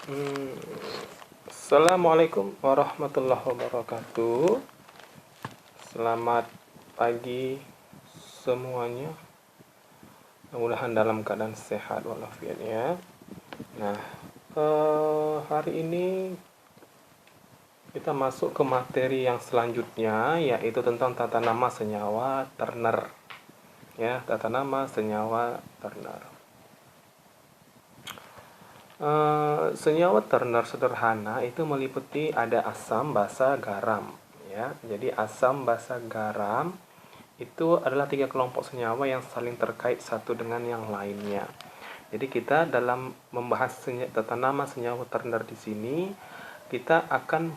Hmm, Assalamualaikum warahmatullahi wabarakatuh. Selamat pagi semuanya. Mudah-mudahan dalam keadaan sehat walafiat ya. Nah, hari ini kita masuk ke materi yang selanjutnya, yaitu tentang tata nama senyawa Turner. Ya, tata nama senyawa Turner. Senyawa Turner sederhana itu meliputi ada asam, basa, garam. Ya, jadi asam, basa, garam itu adalah tiga kelompok senyawa yang saling terkait satu dengan yang lainnya. Jadi kita dalam membahas tata nama senyawa Turner di sini, kita akan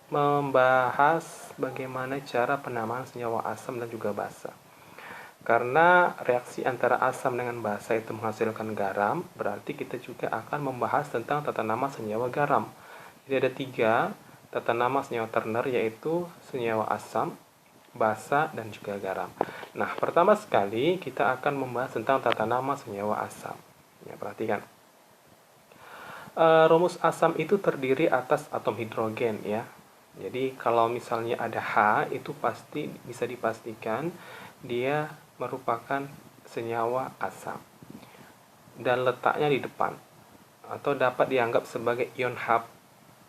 membahas bagaimana cara penamaan senyawa asam dan juga basa. Karena reaksi antara asam dengan basa itu menghasilkan garam, berarti kita juga akan membahas tentang tata nama senyawa garam. Jadi ada tiga tata nama senyawa Turner, yaitu senyawa asam, basa, dan juga garam. Nah, pertama sekali kita akan membahas tentang tata nama senyawa asam. Ya, perhatikan. Rumus asam itu terdiri atas atom hidrogen ya. Jadi kalau misalnya ada H, itu pasti bisa dipastikan dia merupakan senyawa asam dan letaknya di depan atau dapat dianggap sebagai ion H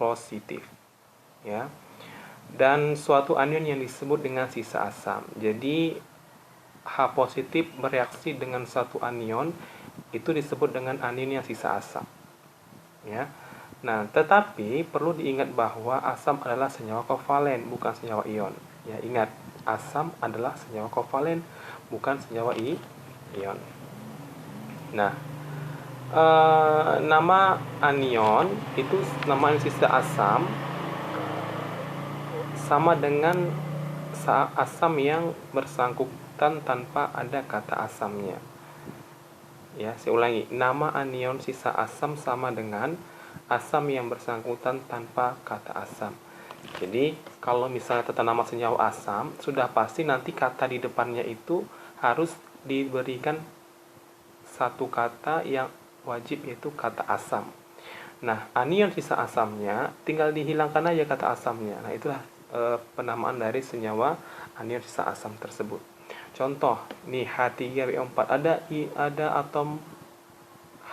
positif ya. Dan suatu anion yang disebut dengan sisa asam. Jadi H positif bereaksi dengan satu anion itu disebut dengan anion yang sisa asam ya. Nah, tetapi perlu diingat bahwa asam adalah senyawa kovalen, bukan senyawa ion. Ya, ingat, asam adalah senyawa kovalen, bukan senyawa ion. Nah, nama anion itu nama sisa asam sama dengan asam yang bersangkutan tanpa ada kata asamnya. Ya, saya ulangi, nama anion sisa asam sama dengan asam yang bersangkutan tanpa kata asam. Jadi, kalau misalnya tata nama senyawa asam, sudah pasti nanti kata di depannya itu harus diberikan satu kata yang wajib, yaitu kata asam. Nah, anion sisa asamnya tinggal dihilangkan aja kata asamnya. Nah, itulah penamaan dari senyawa anion sisa asam tersebut. Contoh, nih H3PO4 ada atom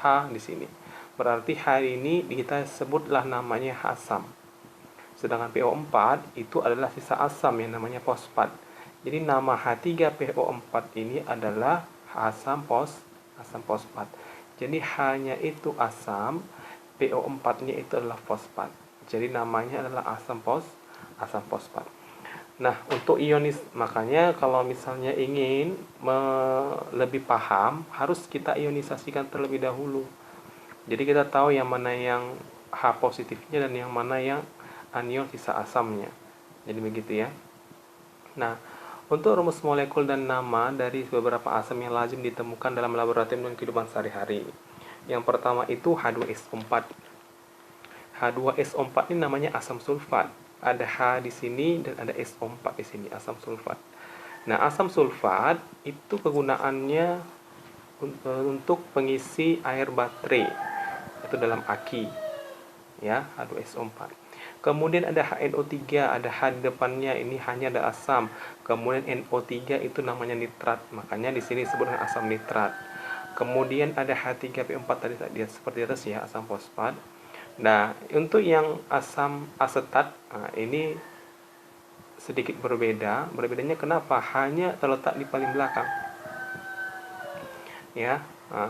H di sini. Berarti H ini kita sebutlah namanya H asam. Sedangkan PO4 itu adalah sisa asam yang namanya fosfat. Jadi nama H3PO4 ini adalah asam fosfat. Jadi hanya itu asam, PO4-nya itu adalah fosfat. Jadi namanya adalah asam fosfat. Nah, untuk ionis, makanya kalau misalnya ingin lebih paham, harus kita ionisasikan terlebih dahulu. Jadi kita tahu yang mana yang H positifnya dan yang mana yang anion sisa asamnya. Jadi begitu ya. Nah, untuk rumus molekul dan nama dari beberapa asam yang lazim ditemukan dalam laboratorium dan kehidupan sehari-hari. Yang pertama itu H2SO4. H2SO4 ini namanya asam sulfat. Ada H di sini dan ada SO4 di sini, asam sulfat. Nah, asam sulfat itu kegunaannya untuk pengisi air baterai itu dalam aki ya, H2SO4. Kemudian ada HNO3, ada H di depannya, ini hanya ada asam. Kemudian NO3 itu namanya nitrat, makanya di sini disebut dengan asam nitrat. Kemudian ada H3PO4 tadi seperti atas ya, asam fosfat. Nah, untuk yang asam asetat, nah ini sedikit berbeda. Berbedanya kenapa? Hanya terletak di paling belakang. Ya,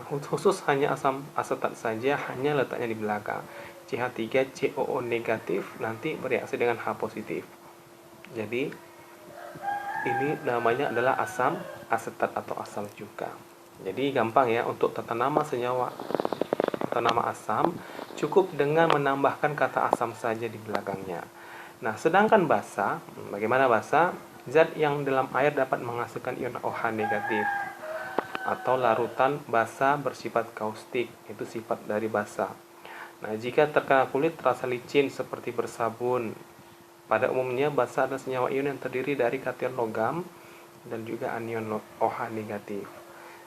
khusus hanya asam asetat saja, hanya letaknya di belakang. CH3COO negatif nanti bereaksi dengan H positif. Jadi ini namanya adalah asam asetat atau asam cuka. Jadi gampang ya untuk tata nama senyawa, tata nama asam cukup dengan menambahkan kata asam saja di belakangnya. Nah, sedangkan basa, bagaimana basa? Zat yang dalam air dapat menghasilkan ion OH negatif atau larutan basa bersifat kaustik, itu sifat dari basa. Nah, jika terkena kulit terasa licin seperti bersabun. Pada umumnya basa adalah senyawa ion yang terdiri dari kation logam dan juga anion OH negatif.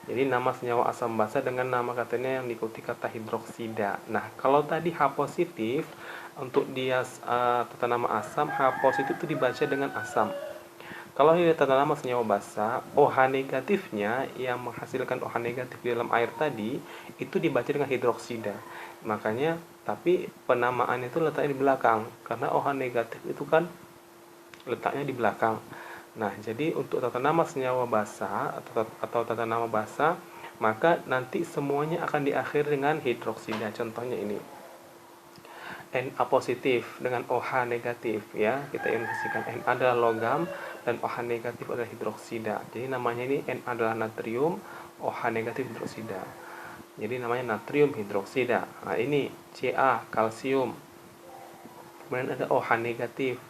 Jadi nama senyawa asam basa dengan nama katanya yang diikuti kata hidroksida. Nah, kalau tadi H positif, untuk dia tata nama asam, H positif itu dibaca dengan asam. Kalau dia tata nama senyawa basa, OH negatifnya yang menghasilkan OH negatif di dalam air tadi, itu dibaca dengan hidroksida. Makanya, tapi penamaan itu letaknya di belakang. Karena OH negatif itu kan letaknya di belakang. Nah, jadi untuk tata nama senyawa basa atau tata nama basa, maka nanti semuanya akan diakhiri dengan hidroksida. Contohnya ini, Na positif dengan OH negatif, ya. Kita indikasikan Na adalah logam dan OH negatif adalah hidroksida. Jadi namanya ini Na adalah natrium, OH negatif hidroksida. Jadi namanya natrium hidroksida. Nah, ini Ca kalsium. Kemudian ada OH negatif.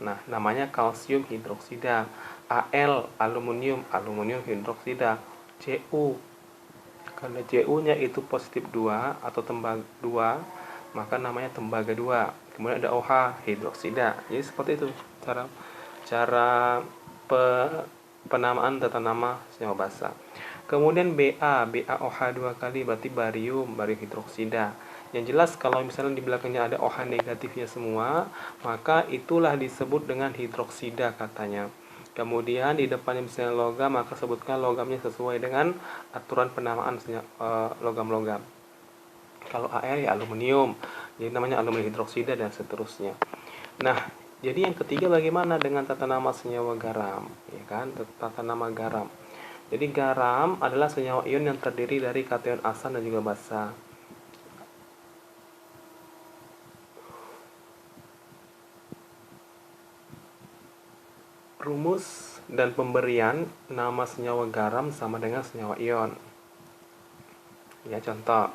Nah, namanya kalsium hidroksida. Al aluminium, aluminium hidroksida. Cu, karena Cu-nya itu positif 2 atau tembaga 2, maka namanya tembaga 2. Kemudian ada OH hidroksida. Jadi seperti itu cara penamaan tata nama senyawa basa. Kemudian BaOH 2 kali berarti barium hidroksida. Yang jelas kalau misalnya di belakangnya ada OH negatifnya semua, maka itulah disebut dengan hidroksida katanya. Kemudian di depannya misalnya logam, maka sebutkan logamnya sesuai dengan aturan penamaan logam-logam. Kalau Al ya aluminium, jadi namanya aluminium hidroksida dan seterusnya. Nah, jadi yang ketiga bagaimana dengan tata nama senyawa garam, ya kan? Tata nama garam. Jadi garam adalah senyawa ion yang terdiri dari kation asam dan juga basa. Rumus dan pemberian nama senyawa garam sama dengan senyawa ion. Ya, contoh.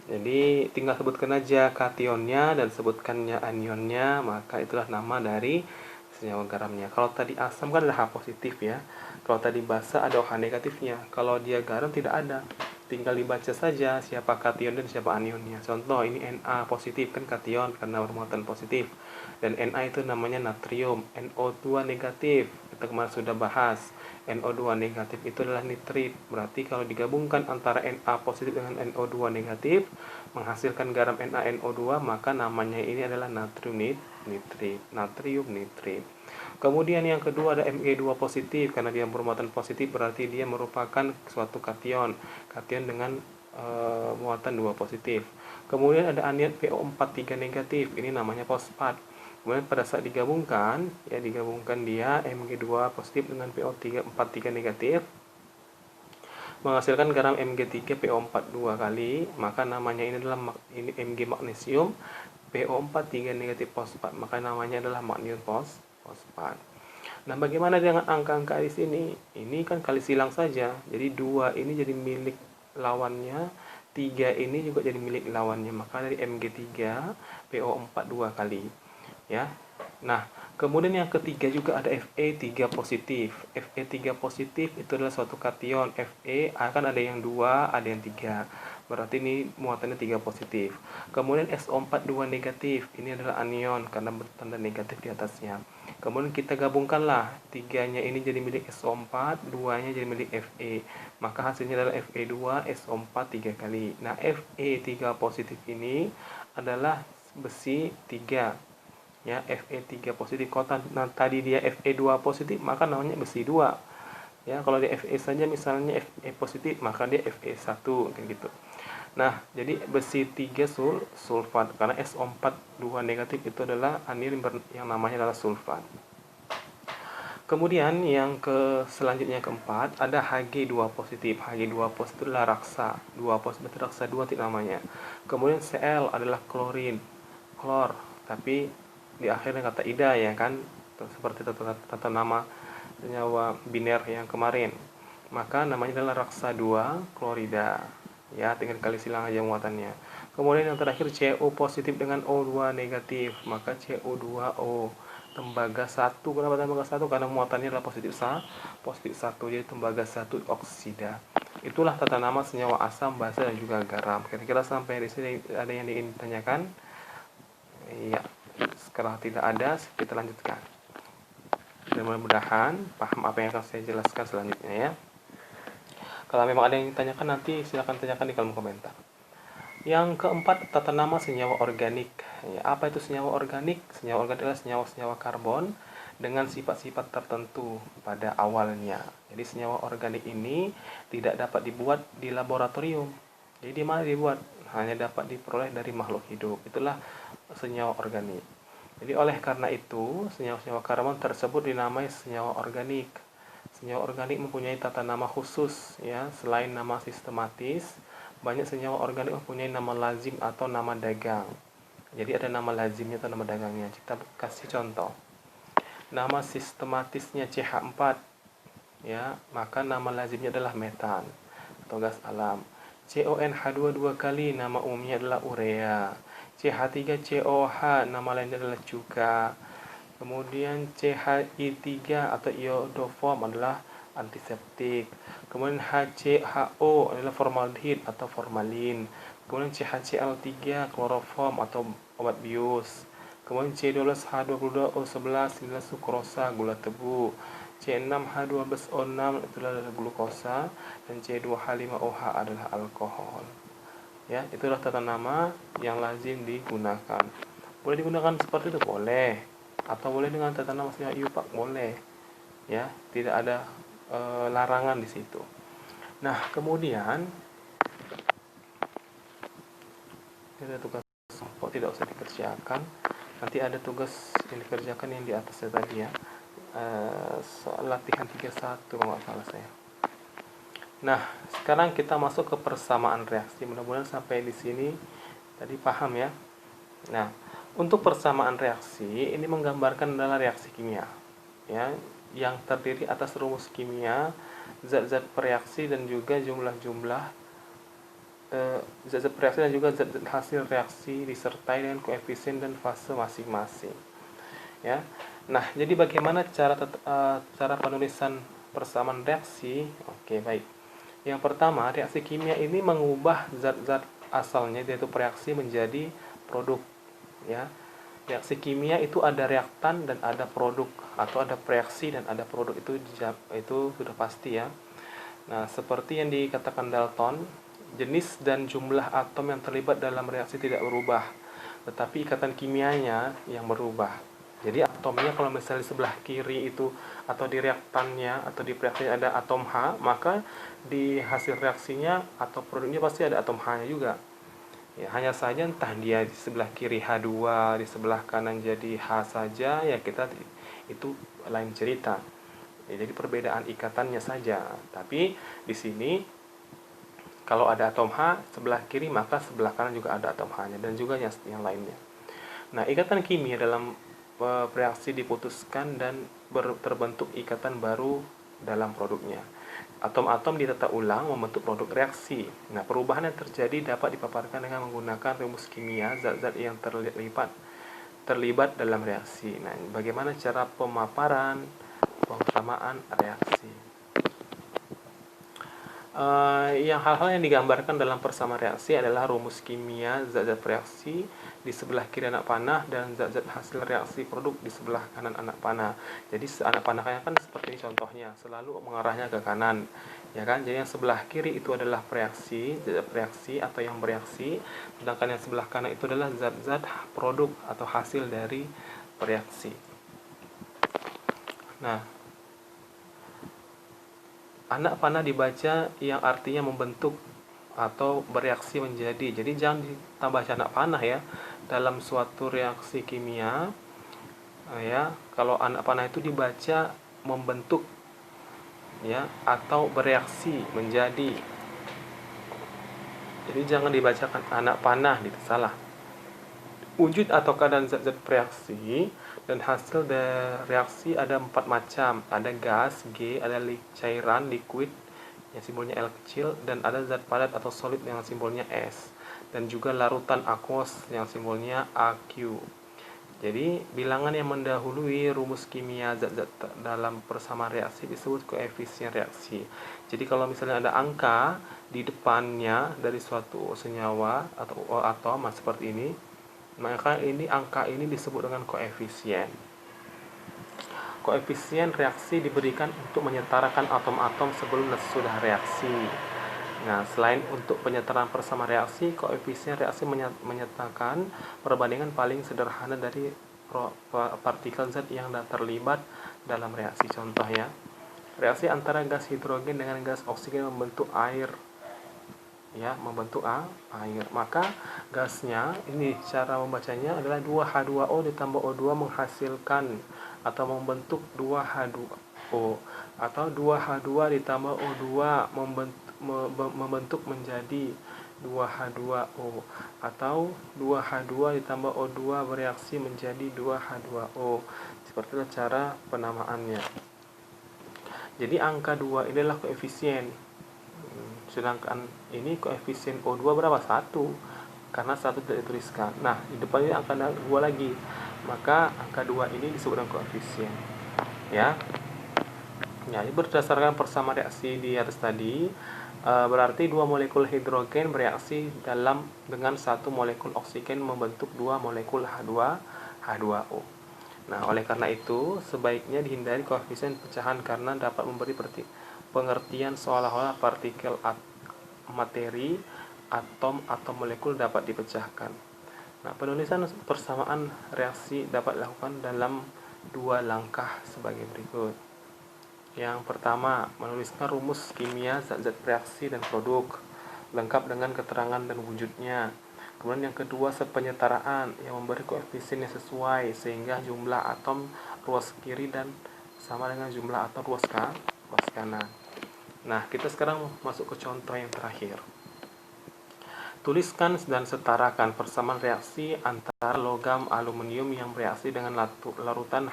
Jadi tinggal sebutkan aja kationnya dan sebutkannya anionnya, maka itulah nama dari senyawa garamnya. Kalau tadi asam kan adalah H positif ya. Kalau tadi basa ada OH negatifnya. Kalau dia garam tidak ada. Tinggal dibaca saja siapa kation dan siapa anionnya. Contoh ini Na positif kan kation karena bermuatan positif. Dan Na itu namanya natrium. NO2 negatif, kita kemarin sudah bahas. NO2 negatif itu adalah nitrit. Berarti kalau digabungkan antara Na positif dengan NO2 negatif menghasilkan garam NaNO2, maka namanya ini adalah natrium nitrit. Natrium nitrit. Kemudian yang kedua ada Mg2 positif, karena dia bermuatan positif berarti dia merupakan suatu kation. Kation dengan muatan 2 positif. Kemudian ada anion PO43 negatif, ini namanya fosfat. Kemudian pada saat digabungkan, ya digabungkan dia Mg2 positif dengan PO43 negatif menghasilkan garam Mg3 PO42 kali, maka namanya ini adalah Mg magnesium PO43 negatif fosfat, maka namanya adalah magnesium fosfat. Nah, bagaimana dengan angka-angka di sini? Ini kan kali silang saja. Jadi 2 ini jadi milik lawannya, 3 ini juga jadi milik lawannya. Maka dari Mg3 PO42 kali. Ya. Nah, kemudian yang ketiga juga ada Fe3 positif. Fe3 positif itu adalah suatu kation. Fe akan ada yang 2, ada yang 3. Berarti ini muatannya 3 positif. Kemudian SO42 negatif. Ini adalah anion karena bertanda negatif di atasnya. Kemudian kita gabungkanlah 3-nya ini jadi milik SO4, 2-nya jadi milik Fe. Maka hasilnya adalah Fe2 SO4 3 kali. Nah, Fe3 positif ini adalah besi 3. Ya, Fe3 positif. Kalau tadi dia Fe2 positif, maka namanya besi 2. Ya, kalau dia Fe saja misalnya Fe positif, maka dia Fe1 kayak gitu. Nah, jadi besi 3 sulfat karena SO4 2 negatif itu adalah anion yang namanya adalah sulfat. Kemudian yang selanjutnya keempat ada Hg2 positif. Hg2 positif adalah raksa. 2 positif raksa 2 namanya. Kemudian Cl adalah klorin, klor, tapi di akhirnya kata ida ya kan, seperti tata nama senyawa biner yang kemarin, maka namanya adalah raksa 2 klorida ya, tinggal kali silang aja muatannya. Kemudian yang terakhir Cu positif dengan O2 negatif, maka Cu2O tembaga 1. Kenapa tembaga 1? Karena muatannya adalah positif 1, jadi tembaga 1 oksida. Itulah tata nama senyawa asam, basa dan juga garam. Kira-kira sampai di sini ada yang ingin ditanyakan? Iya. Sekarang tidak ada, kita lanjutkan. Dan mudah-mudahan paham apa yang akan saya jelaskan selanjutnya ya. Kalau memang ada yang ditanyakan, nanti silakan tanyakan di kolom komentar. Yang keempat, tata nama senyawa organik. Ya, apa itu senyawa organik? Senyawa organik adalah senyawa-senyawa karbon dengan sifat-sifat tertentu pada awalnya. Jadi senyawa organik ini tidak dapat dibuat di laboratorium. Jadi di mana dibuat? Hanya dapat diperoleh dari makhluk hidup. Itulah senyawa organik. Jadi oleh karena itu, senyawa-senyawa karbon tersebut dinamai senyawa organik. Senyawa organik mempunyai tata nama khusus, ya. Selain nama sistematis, banyak senyawa organik mempunyai nama lazim atau nama dagang. Jadi ada nama lazimnya atau nama dagangnya. Kita kasih contoh. Nama sistematisnya CH4, ya, maka nama lazimnya adalah metan atau gas alam. CONH2 dua kali, nama umumnya adalah urea. CH3COH, nama lainnya adalah cuka. Kemudian CHI3 atau iodoform adalah antiseptik. Kemudian HCHO adalah formaldehid atau formalin. Kemudian CHCl3 kloroform atau obat bius. Kemudian C12H22O11 adalah sukrosa, gula tebu. C6H12O6 itulah glukosa, dan C2H5OH adalah alkohol. Ya, itulah tata nama yang lazim digunakan. Boleh digunakan seperti itu, boleh, atau boleh dengan tata nama senyawa IUPAC, boleh. Ya, tidak ada larangan di situ. Nah, kemudian ada tugas kok tidak usah dikerjakan. Nanti ada tugas yang dikerjakan yang di atasnya tadi, ya. Soal latihan 31 kalau nggak salah saya. Nah, sekarang kita masuk ke persamaan reaksi. Mudah-mudahan sampai di sini tadi paham, ya. Nah, untuk persamaan reaksi ini menggambarkan adalah reaksi kimia, ya, yang terdiri atas rumus kimia, zat-zat bereaksi dan juga jumlah-jumlah zat-zat bereaksi dan juga zat-zat hasil reaksi disertai dengan koefisien dan fase masing-masing. Ya. Nah, jadi bagaimana cara penulisan persamaan reaksi? Oke, baik. Yang pertama, reaksi kimia ini mengubah zat-zat asalnya yaitu reaksi menjadi produk, ya. Reaksi kimia itu ada reaktan dan ada produk, atau ada reaksi dan ada produk, itu sudah pasti, ya. Nah, seperti yang dikatakan Dalton, jenis dan jumlah atom yang terlibat dalam reaksi tidak berubah, tetapi ikatan kimianya yang berubah. Jadi atomnya kalau misalnya di sebelah kiri itu atau di reaktannya atau di reaksinya ada atom H, maka di hasil reaksinya atau produknya pasti ada atom H-nya juga. Ya, hanya saja entah dia di sebelah kiri H2, di sebelah kanan jadi H saja, ya kita itu lain cerita. Ya, jadi perbedaan ikatannya saja. Tapi di sini kalau ada atom H sebelah kiri, maka sebelah kanan juga ada atom H-nya dan juga yang lainnya. Nah, ikatan kimia dalam reaksi diputuskan dan terbentuk ikatan baru dalam produknya. Atom-atom ditata ulang membentuk produk reaksi. Nah, perubahan yang terjadi dapat dipaparkan dengan menggunakan rumus kimia zat-zat yang terlibat dalam reaksi. Nah, bagaimana cara pemaparan persamaan reaksi? Yang hal-hal yang digambarkan dalam persamaan reaksi adalah rumus kimia zat-zat reaksi di sebelah kiri anak panah dan zat-zat hasil reaksi produk di sebelah kanan anak panah. Jadi anak panahnya kan seperti ini contohnya, selalu mengarahnya ke kanan, ya kan? Jadi yang sebelah kiri itu adalah reaksi, zat reaksi atau yang bereaksi, sedangkan yang sebelah kanan itu adalah zat-zat produk atau hasil dari reaksi. Nah, anak panah dibaca yang artinya membentuk atau bereaksi menjadi. Jadi jangan ditambah anak panah, ya, dalam suatu reaksi kimia, ya. Kalau anak panah itu dibaca membentuk, ya, atau bereaksi menjadi. Jadi jangan dibacakan anak panah, gitu, salah. Wujud atau keadaan zat-zat reaksi dan hasil dari reaksi ada 4 macam. Ada gas G, ada cairan liquid yang simbolnya L kecil, dan ada zat padat atau solid yang simbolnya S, dan juga larutan aqueous yang simbolnya AQ. Jadi bilangan yang mendahului rumus kimia zat-zat dalam persamaan reaksi disebut koefisien reaksi. Jadi kalau misalnya ada angka di depannya dari suatu senyawa atau atom seperti ini, maka angka ini disebut dengan koefisien. koefisien reaksi diberikan untuk menyetarakan atom-atom sebelum dan sesudah reaksi. Nah, selain untuk penyetaraan persamaan reaksi, koefisien reaksi menyatakan perbandingan paling sederhana dari partikel zat yang terlibat dalam reaksi. Contoh ya, reaksi antara gas hidrogen dengan gas oksigen membentuk air. Ya, membentuk air. Maka gasnya ini cara membacanya adalah 2H2O ditambah O2 menghasilkan atau membentuk 2H2O, atau 2H2 ditambah O2 membentuk menjadi 2H2O, atau 2H2 ditambah O2 bereaksi menjadi 2H2O. Seperti itu cara penamaannya. Jadi angka 2 inilah koefisien. Sedangkan ini koefisien O2 berapa? 1. Karena 1 tidak dituliskan. Nah, di depannya angka 2 lagi. Maka angka 2 ini disebut dengan koefisien. Ya. Ya, berdasarkan persamaan reaksi di atas tadi, berarti 2 molekul hidrogen bereaksi dengan 1 molekul oksigen membentuk 2 molekul H2O. Nah, oleh karena itu, sebaiknya dihindari koefisien pecahan karena dapat memberi pengertian seolah-olah partikel materi, atom atau molekul dapat dipecahkan. Nah, penulisan persamaan reaksi dapat dilakukan dalam 2 langkah sebagai berikut. Yang pertama, menuliskan rumus kimia zat-zat reaksi dan produk lengkap dengan keterangan dan wujudnya. Kemudian yang kedua, sepenyetaraan yang memberi koefisien yang sesuai sehingga jumlah atom ruas kiri dan sama dengan jumlah atom ruas kanan. Nah, kita sekarang masuk ke contoh yang terakhir. Tuliskan dan setarakan persamaan reaksi antara logam aluminium yang bereaksi dengan larutan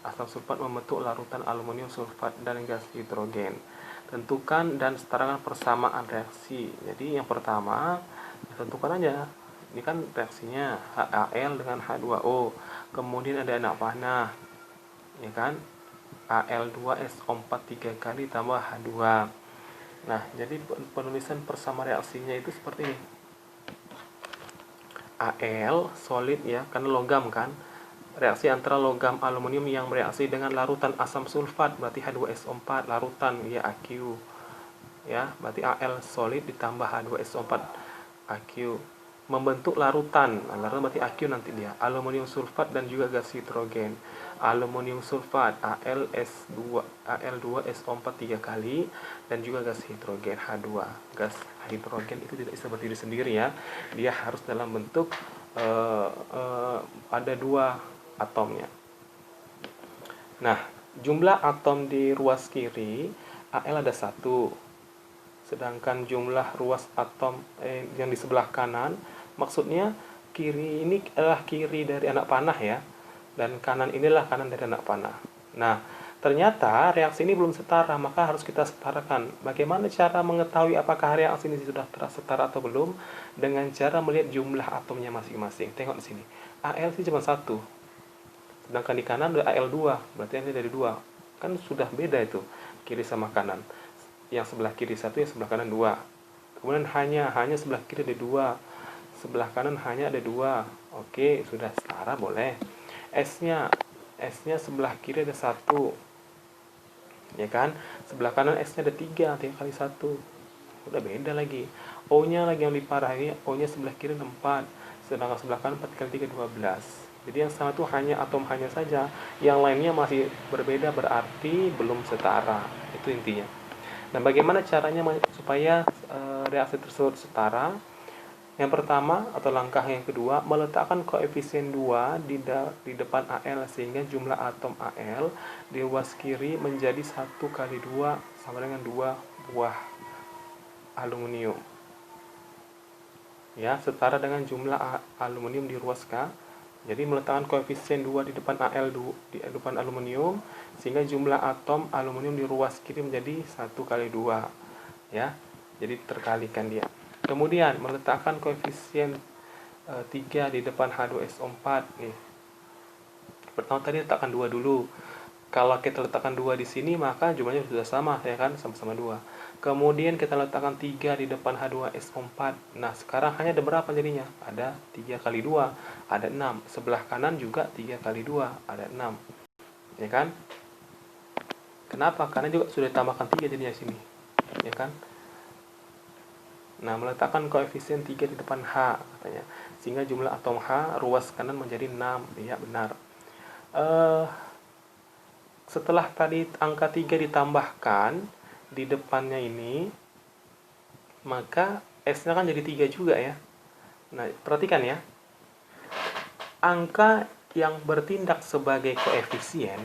asam sulfat membentuk larutan aluminium sulfat dan gas hidrogen. Tentukan dan setarakan persamaan reaksi. Jadi yang pertama, tentukan aja. Ini kan reaksinya HAl dengan H2O. Kemudian ada anak panah. Ya kan? Al2SO4 3 kali tambah H2. Nah, jadi penulisan persamaan reaksinya itu seperti ini. Al solid ya, karena logam kan. Reaksi antara logam aluminium yang bereaksi dengan larutan asam sulfat berarti H2SO4 larutan ya AQ. Ya, berarti Al solid ditambah H2SO4 AQ membentuk larutan. Nah, larutan berarti AQ nanti dia. Aluminium sulfat dan juga gas hidrogen. Aluminium sulfat Al2SO4 3 kali dan juga gas hidrogen H2. Gas hidrogen itu tidak bisa berdiri sendiri ya. Dia harus dalam bentuk ada 2 atomnya. Nah, jumlah atom di ruas kiri Al ada 1. Sedangkan jumlah ruas atom yang di sebelah kanan, maksudnya kiri ini adalah kiri dari anak panah ya. Dan kanan inilah kanan dari anak panah. Nah, ternyata reaksi ini belum setara, maka harus kita setarakan. Bagaimana cara mengetahui apakah reaksi ini sudah setara atau belum? Dengan cara melihat jumlah atomnya masing-masing. Tengok di sini. Al sih cuma 1. Sedangkan di kanan ada Al2, berarti ini dari 2. Kan sudah beda itu, kiri sama kanan. Yang sebelah kiri 1, yang sebelah kanan 2. Kemudian hanya sebelah kiri ada 2. Sebelah kanan hanya ada 2. Oke, sudah setara, boleh. S-nya sebelah kiri ada 1. Ya kan? Sebelah kanan S-nya ada 3 kali 1. Udah beda lagi. O-nya lagi yang lebih parah ini, O-nya sebelah kiri ada 4. Sedangkan sebelah kanan 4 kali 3 12. Jadi yang sama itu hanya atom hanya saja. Yang lainnya masih berbeda, berarti belum setara. Itu intinya. Nah, bagaimana caranya supaya reaksi tersebut setara? Yang pertama atau langkah yang kedua, meletakkan koefisien 2 di depan Al sehingga jumlah atom Al di ruas kiri menjadi 1 kali 2 sama dengan 2 buah aluminium. Ya, setara dengan jumlah aluminium di ruas K. Jadi meletakkan koefisien 2 di depan Al di depan aluminium sehingga jumlah atom aluminium di ruas kiri menjadi 1 kali 2. Ya. Jadi terkalikan dia. Kemudian meletakkan koefisien 3 di depan H2SO4 nih. Pertama tadi letakkan 2 dulu. Kalau kita letakkan 2 di sini maka jumlahnya sudah sama ya kan, sama-sama 2. Kemudian kita letakkan 3 di depan H2SO4. Nah, sekarang hanya ada berapa jadinya? Ada 3 kali 2, ada 6. Sebelah kanan juga 3 kali 2, ada 6. Ya kan? Kenapa? Karena juga sudah ditambahkan 3 jadinya sini, ya kan? Nah, meletakkan koefisien 3 di depan H katanya, sehingga jumlah atom H ruas kanan menjadi 6. Ya, benar. Setelah tadi angka 3 ditambahkan di depannya ini, maka S-nya kan jadi 3 juga ya. Nah, perhatikan ya. Angka yang bertindak sebagai koefisien,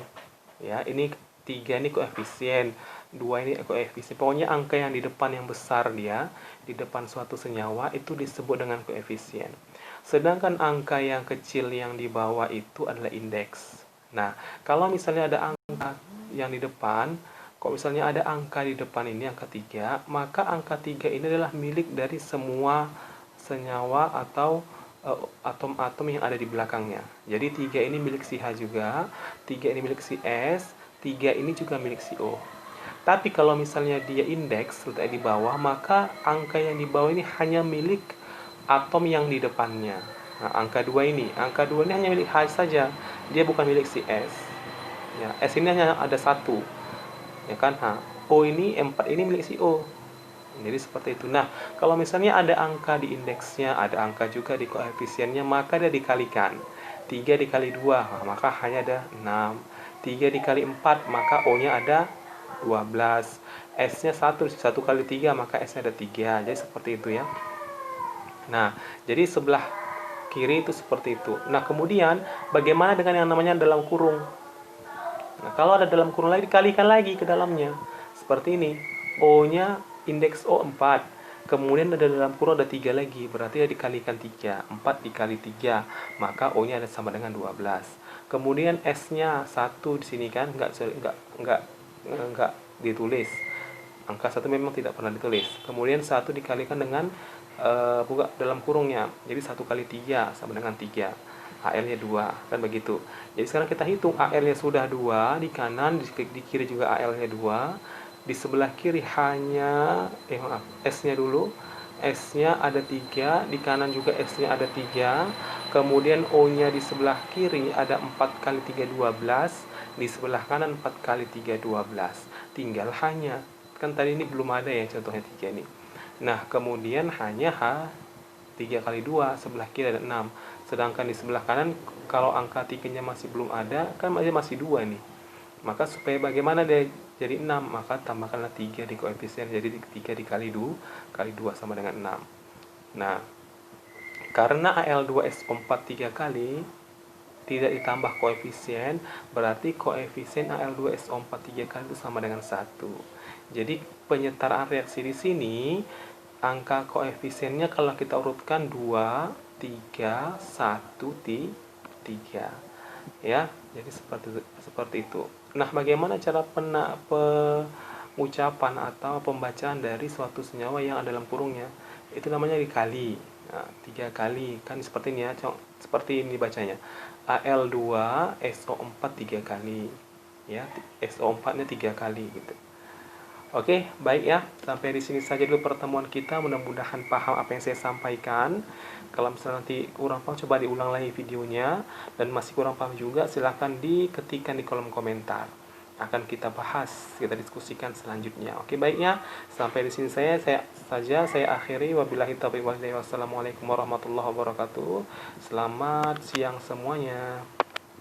ya, ini 3 ini koefisien, 2 ini koefisien. Pokoknya angka yang di depan yang besar dia, di depan suatu senyawa itu disebut dengan koefisien. Sedangkan angka yang kecil yang di bawah itu adalah indeks. Nah, kalau misalnya ada angka yang di depan, kok misalnya ada angka di depan ini, angka 3, maka angka 3 ini adalah milik dari semua senyawa atau atom-atom yang ada di belakangnya. Jadi 3 ini milik si H juga, 3 ini milik si S, 3 ini juga milik si O. Tapi kalau misalnya dia indeks letak di bawah, maka angka yang di bawah ini hanya milik atom yang di depannya. Nah, angka 2 ini hanya milik H saja, dia bukan milik si S. Ya, S ini hanya ada 1, ya kan? Nah, O ini 4 ini milik si O. Jadi seperti itu. Nah, kalau misalnya ada angka di indeksnya, ada angka juga di koefisiennya, maka dia dikalikan. 3 dikali 2, maka hanya ada 6. 3 dikali 4, maka O-nya ada 12. S-nya 1 kali 3, maka S-nya ada 3. Jadi seperti itu ya. Nah, jadi sebelah kiri itu seperti itu. Nah, kemudian bagaimana dengan yang namanya dalam kurung? Nah, kalau ada dalam kurung lagi, dikalikan lagi ke dalamnya. Seperti ini. O-nya indeks O 4. Kemudian ada dalam kurung ada 3 lagi. Berarti ya dikalikan 3. 4 dikali 3. Maka O-nya ada sama dengan 12. Kemudian S-nya 1 di sini kan enggak ditulis. Angka 1 memang tidak pernah ditulis. Kemudian 1 dikalikan dengan buka dalam kurungnya. Jadi 1 kali 3 sama dengan 3. AL-nya 2, kan begitu. Jadi sekarang kita hitung AL-nya sudah 2, di kanan, di kiri juga AL-nya 2. Di sebelah kiri hanya S-nya dulu. S-nya ada 3, di kanan juga S-nya ada 3. Kemudian O-nya di sebelah kiri ada 4 kali 3 12, di sebelah kanan 4 kali 3 12. Tinggal hanya, kan tadi ini belum ada ya contohnya 3 ini. Nah, kemudian hanya H 3 kali 2, sebelah kiri ada 6. Sedangkan di sebelah kanan, kalau angka 3-nya masih belum ada, kan masih 2 nih. Maka supaya bagaimana dia jadi 6, maka tambahkanlah 3 di koefisien. Jadi 3 dikali 2, kali 2 sama dengan 6. Nah, karena Al2SO4 3 kali, tidak ditambah koefisien, berarti koefisien Al2SO4 3 kali itu sama dengan 1. Jadi penyetaraan reaksi di sini, angka koefisiennya kalau kita urutkan 2, 3, 1, 3. Ya, jadi seperti itu. Nah, bagaimana cara pengucapan atau pembacaan dari suatu senyawa yang ada dalam kurungnya? Itu namanya dikali. Nah, 3 kali, kan seperti ini ya, seperti ini bacanya. Al2SO4 3 kali. Ya, SO4-nya 3 kali gitu. Oke, baik ya. Sampai di sini saja dulu pertemuan kita. Mudah-mudahan paham apa yang saya sampaikan. Kalau misalnya nanti kurang paham, coba diulang lagi videonya. Dan masih kurang paham juga, silahkan diketikkan di kolom komentar. Akan kita bahas, kita diskusikan selanjutnya. Oke, baiknya. Sampai di sini saya akhiri. Wabillahi taufiq wal hidayah. Wassalamualaikum warahmatullahi wabarakatuh. Selamat siang semuanya.